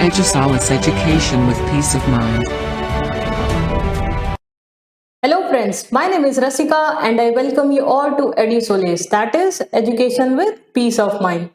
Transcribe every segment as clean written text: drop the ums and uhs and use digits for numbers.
Edusalis Education with Peace of Mind. Hello friends, my name is Rasika and I welcome you all to EduSolace, that is Education with Peace of Mind.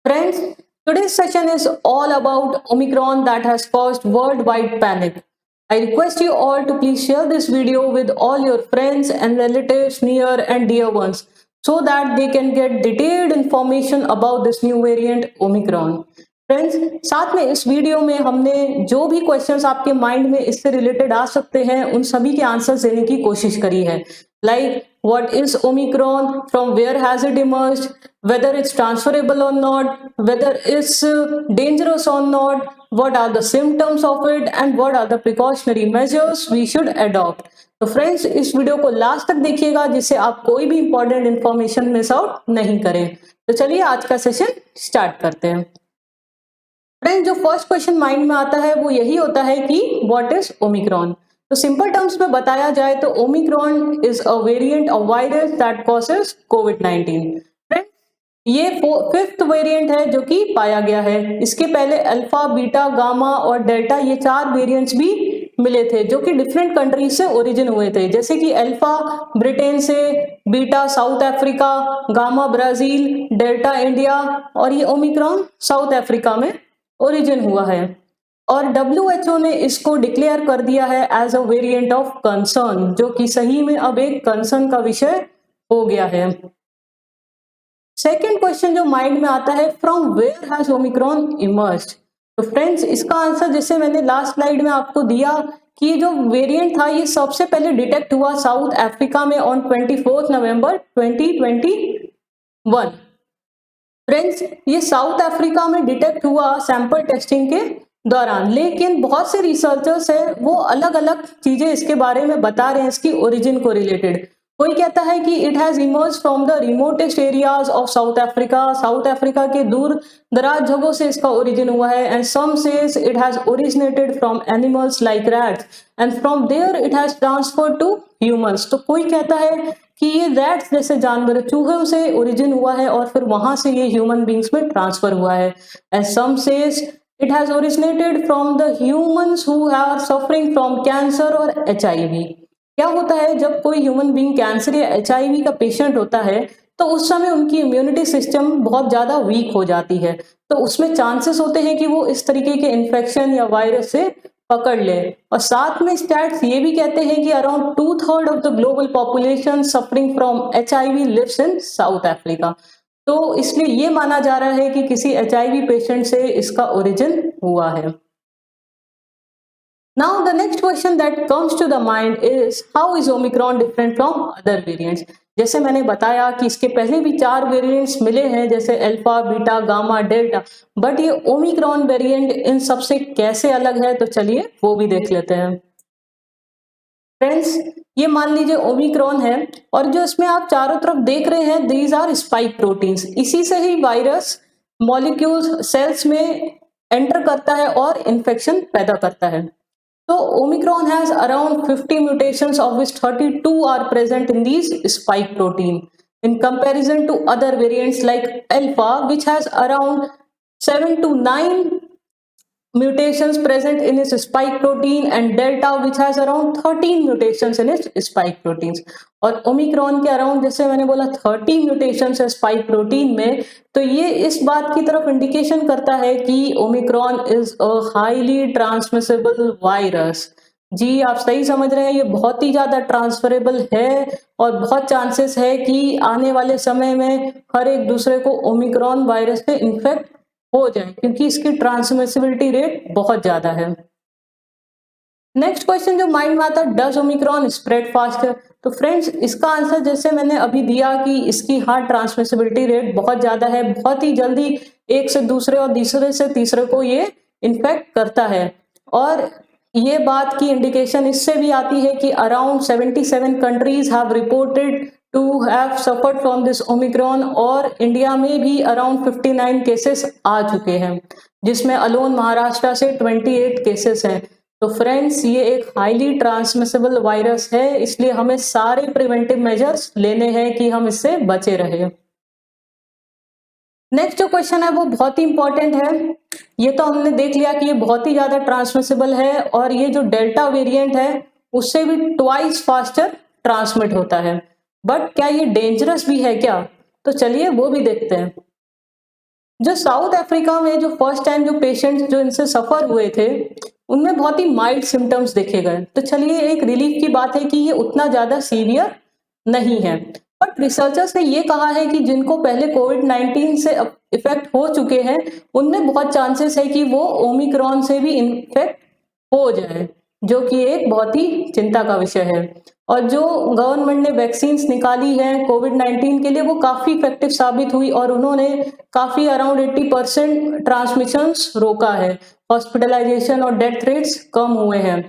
Friends, today's session is all about Omicron that has caused worldwide panic. I request you all to please share this video with all your friends and relatives near and dear ones so that they can get detailed information about this new variant Omicron. Friends, साथ में इस video में हमने जो भी questions आपके mind में इससे रिलेटेड आ सकते हैं उन सभी के आंसर्स देने की कोशिश करी है, like what is omicron, from where has it emerged, whether it's transferable or not, whether it's dangerous or not, what are the symptoms of it and what are the precautionary measures we should adopt. तो friends, इस video को last तक देखिएगा जिससे आप कोई भी important information miss out नहीं करें। तो चलिए आज का सेशन स्टार्ट करते हैं। फ्रेंड्स, जो फर्स्ट क्वेश्चन माइंड में आता है वो यही होता है कि व्हाट इज ओमिक्रॉन। तो सिंपल टर्म्स में बताया जाए तो Omicron is a variant of virus that causes covid. Friends, ये फिफ्थ वेरिएंट है जो कि पाया गया है। इसके पहले अल्फा, बीटा, गामा और डेल्टा ये चार वेरिएंट्स भी मिले थे जो कि डिफरेंट कंट्रीज से ओरिजिन हुए थे, जैसे कि अल्फा ब्रिटेन से, beta south Africa, gamma Brazil, delta India और ये ओमिक्रॉन साउथ अफ्रीका में ओरिजिन हुआ है। और WHO ने इसको डिक्लेयर कर दिया है as a variant of concern, जो कि सही में अब एक कंसर्न का विषय हो गया है। सेकेंड क्वेश्चन जो माइंड में आता है, from where has omicron emerged. तो फ्रेंड्स, इसका आंसर जैसे मैंने लास्ट स्लाइड में आपको दिया कि ये जो वेरिएंट था ये सबसे पहले डिटेक्ट हुआ साउथ अफ्रीका में ऑन 24 नवंबर 2021। फ्रेंड्स, ये साउथ अफ्रीका में डिटेक्ट हुआ सैंपल टेस्टिंग के दौरान, लेकिन बहुत से रिसर्चर्स हैं वो अलग अलग चीजें इसके बारे में बता रहे हैं इसकी ओरिजिन को रिलेटेड। कोई कहता है कि it has emerge from the remotest areas of South Africa, South Africa के दूर दराज जगहों से इसका ओरिजिन हुआ है, and some says it has originated from animals like rats and from there it has transferred to humans. तो कोई कहता है कि ये रैट्स जैसे जानवर चूहों से ओरिजिन हुआ है और फिर वहां से ये ह्यूमन बींग्स में ट्रांसफर हुआ है, and some says it has originated from the humans who are suffering from cancer और HIV। क्या होता है जब कोई ह्यूमन बींग कैंसर या HIV का पेशेंट होता है तो उस समय उनकी इम्यूनिटी सिस्टम बहुत ज्यादा वीक हो जाती है, तो उसमें चांसेस होते हैं कि वो इस तरीके के इन्फेक्शन या वायरस से पकड़ ले। और साथ में स्टैट्स ये भी कहते हैं कि around 2/3 of the global population suffering from HIV lives in South Africa. तो इसलिए ये माना जा रहा है कि किसी HIV पेशेंट से इसका ओरिजिन हुआ है। Now the next question that comes to the mind is how is Omicron different from other variants? जैसे मैंने बताया कि इसके पहले भी 4 वेरिएंट्स मिले हैं जैसे alpha, beta, gamma, delta, but ये ओमिक्रॉन वेरिएंट इन सबसे कैसे अलग है तो चलिए वो भी देख लेते हैं। फ्रेंड्स, ये मान लीजिए ओमिक्रॉन है और जो इसमें आप चारों तरफ देख रहे हैं दीज आर स्पाइक प्रोटीन्स। इसी से ही वायरस मॉलिक्यूल्स सेल्स में एंटर करता है और इन्फेक्शन पैदा करता है। So Omicron has around 50 mutations of which 32 are present in these spike protein in comparison to other variants like Alpha which has around 7 to 9 mutations present in its spike protein and Delta which has around 13 mutations in its spike proteins। और Omicron के around जैसे मैंने बोला 30 mutations है spike protein में, तो ये इस बात की तरफ इंडिकेशन करता है कि omicron is a highly transmissible virus. जी, आप सही समझ रहे हैं, ये बहुत ही ज्यादा ट्रांसफरेबल है और बहुत चांसेस है कि आने वाले समय में हर एक दूसरे को ओमिक्रॉन वायरस से इन्फेक्ट हो जाए क्योंकि इसकी ट्रांसमिसिबिलिटी रेट बहुत ज्यादा है। नेक्स्ट क्वेश्चन जो माइंड में आता है, डज ओमिक्रॉन स्प्रेड फास्टर। तो फ्रेंड्स, इसका आंसर जैसे मैंने अभी दिया कि इसकी ट्रांसमिसिबिलिटी रेट बहुत ज्यादा है, बहुत ही जल्दी एक से दूसरे और दूसरे से तीसरे को ये इन्फेक्ट करता है। और ये बात की इंडिकेशन इससे भी आती है कि around 77 countries have reported to have suffered from this omicron और इंडिया में भी अराउंड 59 केसेस आ चुके हैं जिसमें अलोन महाराष्ट्र से 28 केसेस हैं। तो फ्रेंड्स, ये एक हाईली ट्रांसमिसिबल वायरस है, इसलिए हमें सारे प्रिवेंटिव मेजर्स लेने हैं कि हम इससे बचे रहे। नेक्स्ट जो क्वेश्चन है वो बहुत ही इंपॉर्टेंट है। ये तो हमने देख लिया कि ये बहुत ही ज्यादा ट्रांसमिसिबल है और ये जो डेल्टा वेरिएंट है उससे भी ट्वाइस फास्टर ट्रांसमिट होता है। बट क्या ये डेंजरस भी है क्या? तो चलिए वो भी देखते हैं। जो साउथ अफ्रीका में जो फर्स्ट टाइम जो पेशेंट्स जो इनसे सफर हुए थे उनमें बहुत ही माइल्ड सिम्टम्स देखे गए। तो चलिए एक रिलीफ की बात है कि ये उतना ज्यादा सीवियर नहीं है। बट रिसर्चर्स ने ये कहा है कि जिनको पहले कोविड-19 से इफेक्ट हो चुके हैं उनमें बहुत चांसेस है कि वो ओमिक्रॉन से भी इन्फेक्ट हो जाए, जो कि एक बहुत ही चिंता का विषय है। और जो गवर्नमेंट ने वैक्सीन निकाली है कोविड-19 के लिए वो काफी इफेक्टिव साबित हुई और उन्होंने काफी अराउंड 80% ट्रांसमिशंस रोका है, हॉस्पिटलाइजेशन और डेथ रेट्स कम हुए हैं।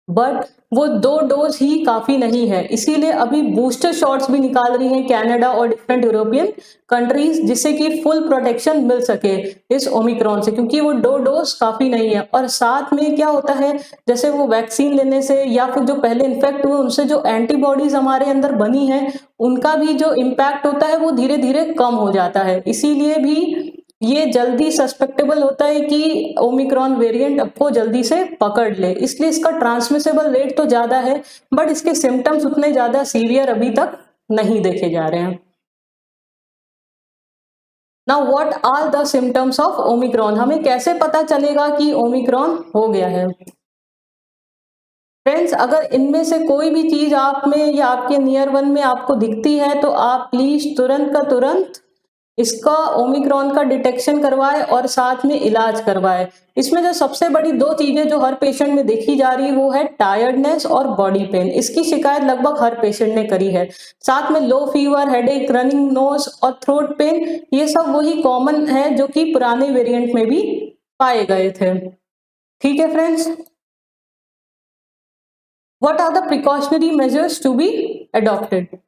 बट वो 2 डोज ही काफी नहीं है, इसीलिए अभी बूस्टर शॉट्स भी निकाल रही हैं कनाडा और डिफरेंट यूरोपियन कंट्रीज, जिससे कि फुल प्रोटेक्शन मिल सके इस ओमिक्रॉन से, क्योंकि वो 2 डोज काफी नहीं है। और साथ में क्या होता है, जैसे वो वैक्सीन लेने से या फिर जो पहले इन्फेक्ट हुए उनसे जो एंटीबॉडीज हमारे अंदर बनी है उनका भी जो इम्पैक्ट होता है वो धीरे धीरे कम हो जाता है। इसीलिए भी ये जल्दी सस्पेक्टेबल होता है कि ओमिक्रॉन वेरिएंट आपको जल्दी से पकड़ ले, इसलिए इसका ट्रांसमिसेबल रेट तो ज्यादा है बट इसके सिम्टम्स उतने ज्यादा सीवियर अभी तक नहीं देखे जा रहे हैं। Now what are the symptoms of omicron? हमें कैसे पता चलेगा कि ओमिक्रॉन हो गया है? फ्रेंड्स, अगर इनमें से कोई भी चीज आप में या आपके नियर वन में आपको दिखती है तो आप प्लीज तुरंत का तुरंत इसका ओमिक्रॉन का डिटेक्शन करवाए और साथ में इलाज करवाए। इसमें जो सबसे बड़ी 2 चीजें जो हर पेशेंट में देखी जा रही है वो है टायर्डनेस और बॉडी पेन। इसकी शिकायत लगभग हर पेशेंट ने करी है। साथ में लो फीवर, हेडेक, रनिंग नोज और थ्रोट पेन, ये सब वही कॉमन है जो कि पुराने वेरिएंट में भी पाए गए थे। ठीक है friends, what are the precautionary measures to be adopted?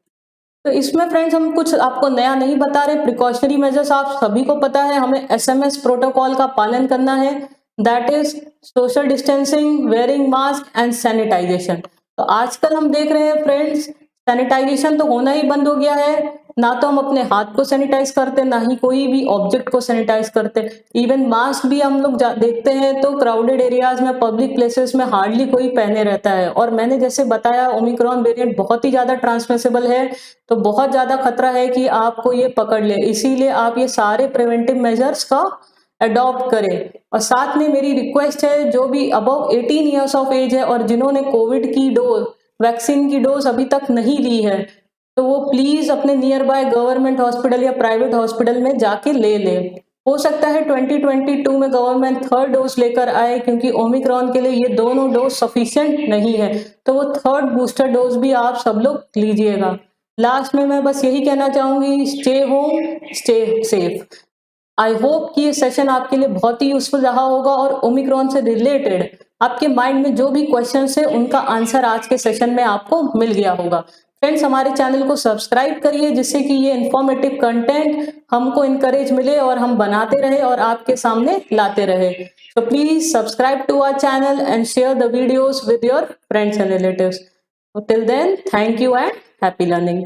तो इसमें फ्रेंड्स हम कुछ आपको नया नहीं बता रहे। प्रिकॉशनरी मेजर्स आप सभी को पता है, हमें SMS प्रोटोकॉल का पालन करना है, that is social distancing, wearing mask and sanitisation. तो आजकल हम देख रहे हैं फ्रेंड्स सैनिटाइजेशन तो होना ही बंद हो गया है। ना तो हम अपने हाथ को सैनिटाइज करते, ना ही कोई भी ऑब्जेक्ट को सैनिटाइज करते। इवन मास्क भी हम लोग देखते हैं तो क्राउडेड एरियाज में, पब्लिक प्लेसेस में हार्डली कोई पहने रहता है। और मैंने जैसे बताया ओमिक्रॉन वेरिएंट बहुत ही ज्यादा ट्रांसमिसेबल है, तो बहुत ज्यादा खतरा है कि आपको ये पकड़ ले। इसीलिए आप ये सारे प्रिवेंटिव मेजर्स का अडॉप्ट करें। और साथ में मेरी रिक्वेस्ट है, जो भी अबव 18 ईयर्स ऑफ एज है और जिन्होंने कोविड की डोज, वैक्सीन की डोज अभी तक नहीं ली है, तो वो प्लीज अपने नियर बाय गवर्नमेंट हॉस्पिटल या प्राइवेट हॉस्पिटल में जाके ले ले। हो सकता है 2022 में गवर्नमेंट 3rd डोज लेकर आए, क्योंकि ओमिक्रॉन के लिए ये दोनों डोज सफिशिएंट नहीं है, तो वो 3rd बूस्टर डोज भी आप सब लोग लीजिएगा। लास्ट में मैं बस यही कहना चाहूंगी, stay home, stay safe. I hope कि ये सेशन आपके लिए बहुत ही यूजफुल रहा होगा और ओमिक्रॉन से रिलेटेड आपके माइंड में जो भी क्वेश्चंस है उनका आंसर आज के सेशन में आपको मिल गया होगा। फ्रेंड्स, हमारे चैनल को सब्सक्राइब करिए जिससे कि ये इंफॉर्मेटिव कंटेंट हमको इनकरेज मिले और हम बनाते रहे और आपके सामने लाते रहे। So please subscribe to our channel and share the videos with your friends and relatives. So till then, thank you and happy learning.